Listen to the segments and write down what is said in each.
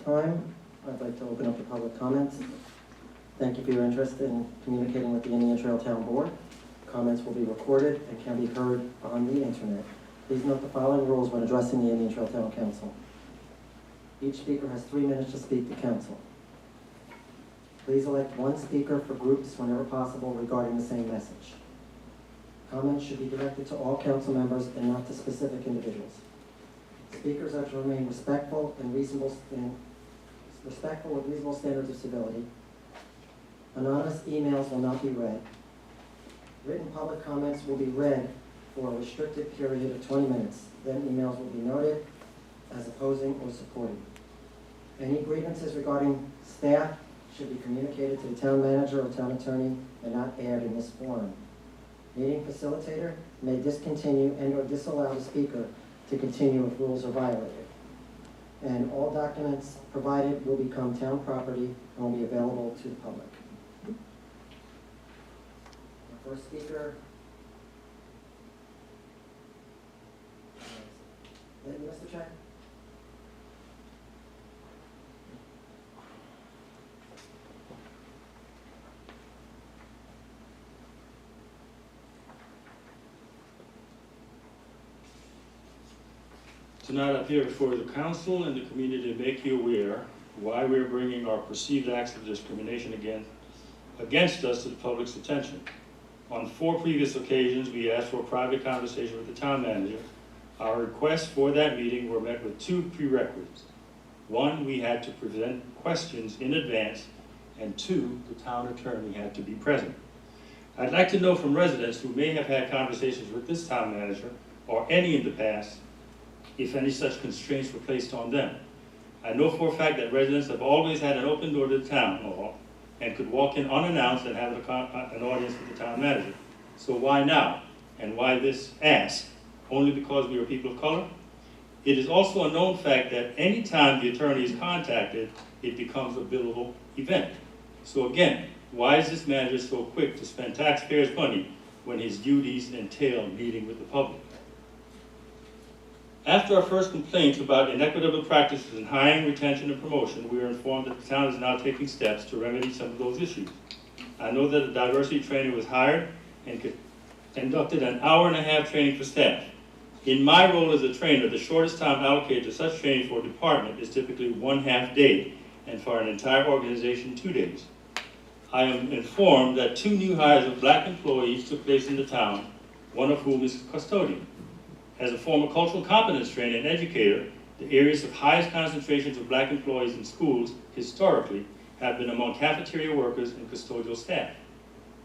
time, I'd like to open up the public comments. Thank you for your interest in communicating with the Indian Trail Town Board. Comments will be recorded and can be heard on the internet. Please note the following rules when addressing the Indian Trail Town Council. Each speaker has 3 minutes to speak to council. Please elect one speaker for groups whenever possible regarding the same message. Comments should be directed to all council members and not to specific individuals. Speakers are to remain respectful with reasonable standards of civility. Anonymous emails will not be read. Written public comments will be read for a restricted period of 20 minutes. Then emails will be noted as opposing or supporting. Any grievances regarding staff should be communicated to the town manager or town attorney and not aired in this forum. Meeting facilitator may discontinue and or disallow the speaker to continue if rules are violated. And all documents provided will become town property and will be available to the public. Our first speaker, Mr. Chair. Tonight, I appear before the council and the community to make you aware why we are bringing our perceived acts of discrimination against us to the public's attention. On 4 previous occasions, we asked for a private conversation with the town manager. Our requests for that meeting were met with 2 prerequisites. 1, we had to present questions in advance, and 2, the town attorney had to be present. I'd like to know from residents who may have had conversations with this town manager or any in the past if any such constraints were placed on them. I know for a fact that residents have always had an open door to the town hall and could walk in unannounced and have an audience with the town manager. So why now? And why this ask? Only because we are people of color? It is also a known fact that any time the attorney is contacted, it becomes a billable event. So again, why is this manager so quick to spend taxpayers' money when his duties entail meeting with the public? After our first complaints about inequitable practices in hiring, retention, and promotion, we were informed that the town is now taking steps to remedy some of those issues. I know that a diversity trainer was hired and conducted an hour-and-a-half training for staff. In my role as a trainer, the shortest time allocated to such training for a department is typically 1/2 day, and for an entire organization, 2 days. I am informed that 2 new hires of black employees took place in the town, one of whom is a custodian. As a former cultural competence trainer and educator, the areas of highest concentrations of black employees in schools historically have been among cafeteria workers and custodial staff.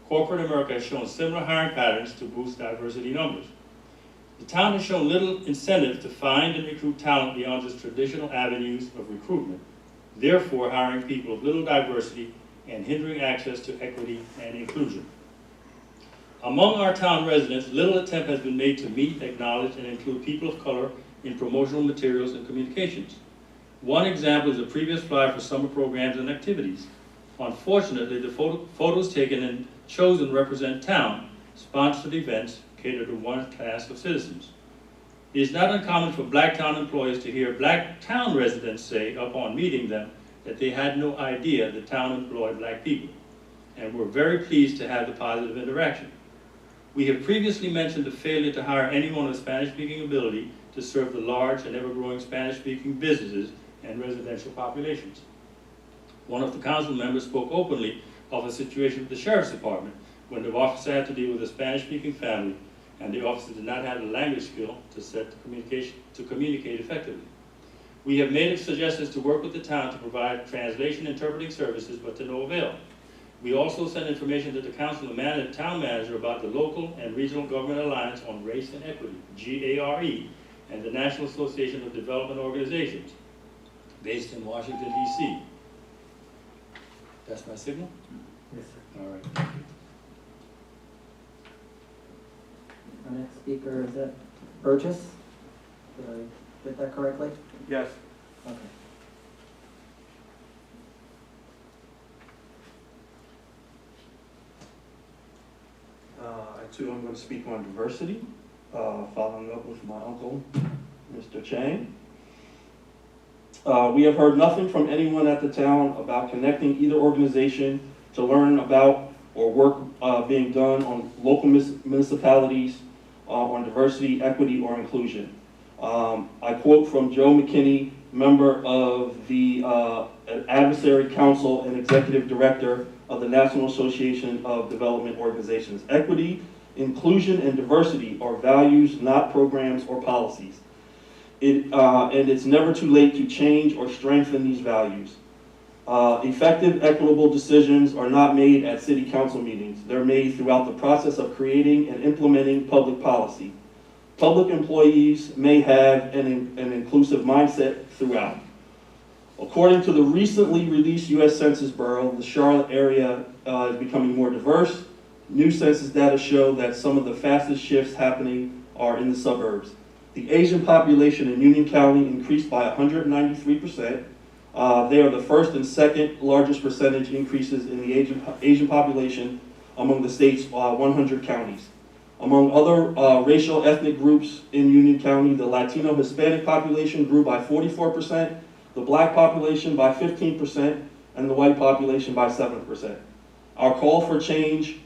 Corporate America has shown similar hiring patterns to boost diversity numbers. The town has shown little incentive to find and recruit talent beyond its traditional avenues of recruitment, therefore hiring people of little diversity and hindering access to equity and inclusion. Among our town residents, little attempt has been made to meet, acknowledge, and include people of color in promotional materials and communications. One example is a previous flyer for summer programs and activities. Unfortunately, the photos taken and chosen represent town-sponsored events cater to one class of citizens. It is not uncommon for black town employees to hear black town residents say upon meeting them that they had no idea the town employed black people, and were very pleased to have the positive interaction. We have previously mentioned the failure to hire anyone with Spanish-speaking ability to serve the large and ever-growing Spanish-speaking businesses and residential populations. One of the council members spoke openly of a situation with the sheriff's department when the officer had to deal with a Spanish-speaking family and the officer did not have the language skill to communicate effectively. We have made suggestions to work with the town to provide translation interpreting services, but to no avail. We also sent information to the council and town manager about the Local and Regional Government Alliance on Race and Equity, GARE, and the National Association of Development Organizations, based in Washington, D.C. That's my signal? Yes, sir. All right, thank you. Our next speaker is Burgess. Did I get that correctly? Yes. Okay. I'm going to speak on diversity, following up with my uncle, Mr. Chang. We have heard nothing from anyone at the town about connecting either organization to learn about or work being done on local municipalities on diversity, equity, or inclusion. I quote from Joe McKinney, member of the Adversary Council and Executive Director of the National Association of Development Organizations. Equity, inclusion, and diversity are values, not programs or policies. And it's never too late to change or strengthen these values. Effective, equitable decisions are not made at city council meetings. They're made throughout the process of creating and implementing public policy. Public employees may have an inclusive mindset throughout. According to the recently released U.S. Census Bureau, the Charlotte area is becoming more diverse. New census data show that some of the fastest shifts happening are in the suburbs. The Asian population in Union County increased by 193%. They are the first and second largest percentage increases in the Asian population among the state's 100 counties. Among other racial ethnic groups in Union County, the Latino Hispanic population grew by 44%, the black population by 15%, and the white population by 7%. Our call for change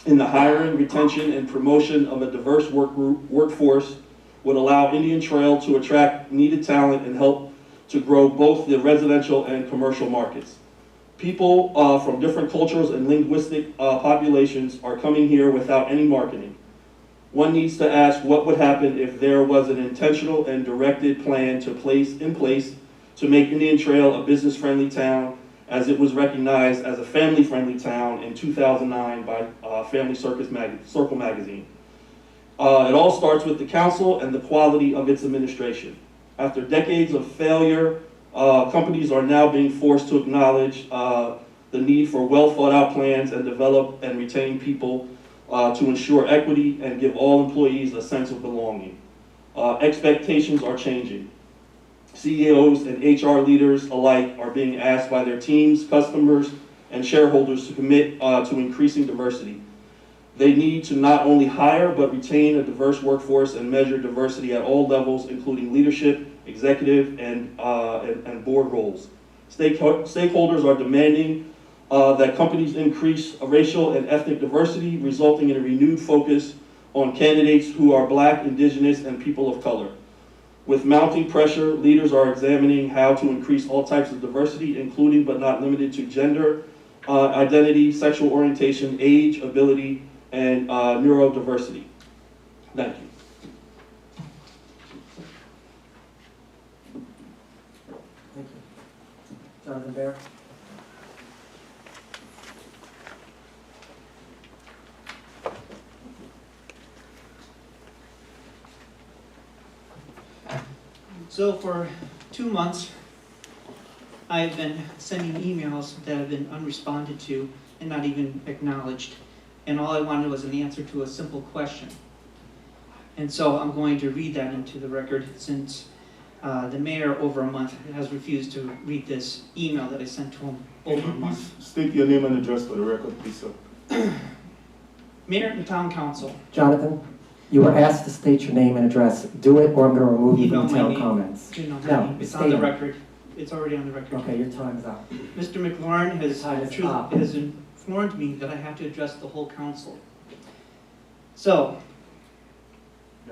in the hiring, retention, and promotion of a diverse workforce would allow Indian Trail to attract needed talent and help to grow both the residential and commercial markets. People from different cultures and linguistic populations are coming here without any marketing. One needs to ask what would happen if there was an intentional and directed plan in place to make Indian Trail a business-friendly town, as it was recognized as a family-friendly town in 2009 by Family Circle magazine. It all starts with the council and the quality of its administration. After decades of failure, companies are now being forced to acknowledge the need for well-thought-out plans and develop and retain people to ensure equity and give all employees a sense of belonging. Expectations are changing. CEOs and HR leaders alike are being asked by their teams, customers, and shareholders to commit to increasing diversity. They need to not only hire but retain a diverse workforce and measure diversity at all levels, including leadership, executive, and board roles. Stakeholders are demanding that companies increase racial and ethnic diversity, resulting in a renewed focus on candidates who are Black, Indigenous, and people of color. With mounting pressure, leaders are examining how to increase all types of diversity, including but not limited to gender, identity, sexual orientation, age, ability, and neurodiversity. Thank you. Thank you. Jonathan Bear? So for 2 months, I've been sending emails that have been unresponded to and not even acknowledged. And all I wanted was an answer to a simple question. And so I'm going to read that into the record, since the mayor over a month has refused to read this email that I sent to him over a month. State your name and address for the record, please, sir. Mayor and town council. Jonathan, you were asked to state your name and address. Do it, or I'm going to remove you You know from my town name. comments. You know, No, it's state on the it. record. It's already on the record. Okay, your time is up. Mr. McLaurin Time is up. has informed me that I have to address the whole council. So,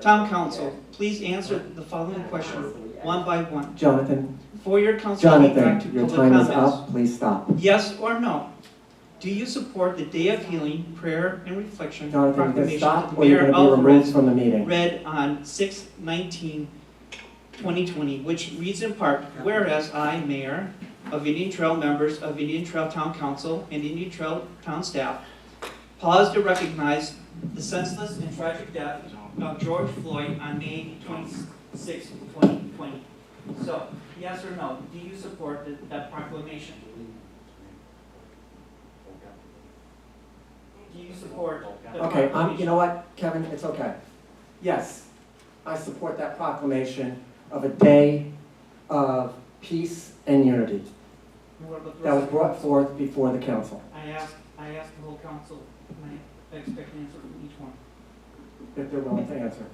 town council, please answer the following question one by one. Jonathan, For your council feedback to Jonathan, your public time is comments, up. Please stop. yes or no? Do you support the Day of Healing, Prayer, and Reflection Jonathan, you can proclamation stop that or you're Mayor going to be removed Alvarez from the meeting. read on 6/19/2020, which reads in part, whereas I, Mayor of Indian Trail, members of Indian Trail Town Council, and Indian Trail Town staff, pause to recognize the senseless and tragic death of George Floyd on May 26, 2020. So, yes or no, do you support that proclamation? Do you support the Okay, proclamation? you know what, Kevin, it's okay. Yes, I support that proclamation of a day of peace and unity What about the that was rest of brought the forth before the council. I asked the whole council, and I expect an answer from each one. if they're willing to answer.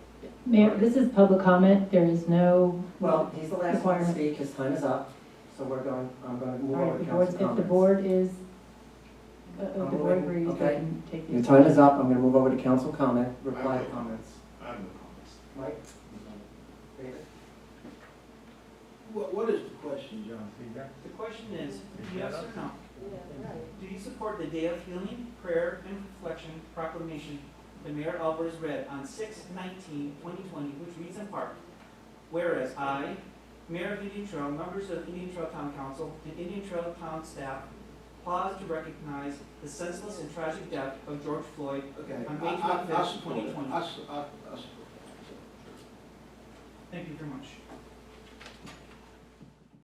Mayor, this is public comment, there is no, Well, he's the last one to Requirement. speak, his time is up, so I'm going to move all right, over the to board, council if the comments. board is, if the I'm board moving, agrees, they okay. can take the. Your time is up, I'm going to move over to council comment, reply to comments. I have no comments. Mike? David? What is the question, John? The question is, yes or no? Do you support the Day of Healing, Prayer, and Reflection proclamation the Mayor Alvarez read on 6/19/2020, which reads in part, whereas I, Mayor of Indian Trail, members of Indian Trail Town Council, and Indian Trail Town staff pause to recognize the senseless and tragic death of George Floyd Okay, on May I 25th, support it. 2020. I support it. Thank you very much.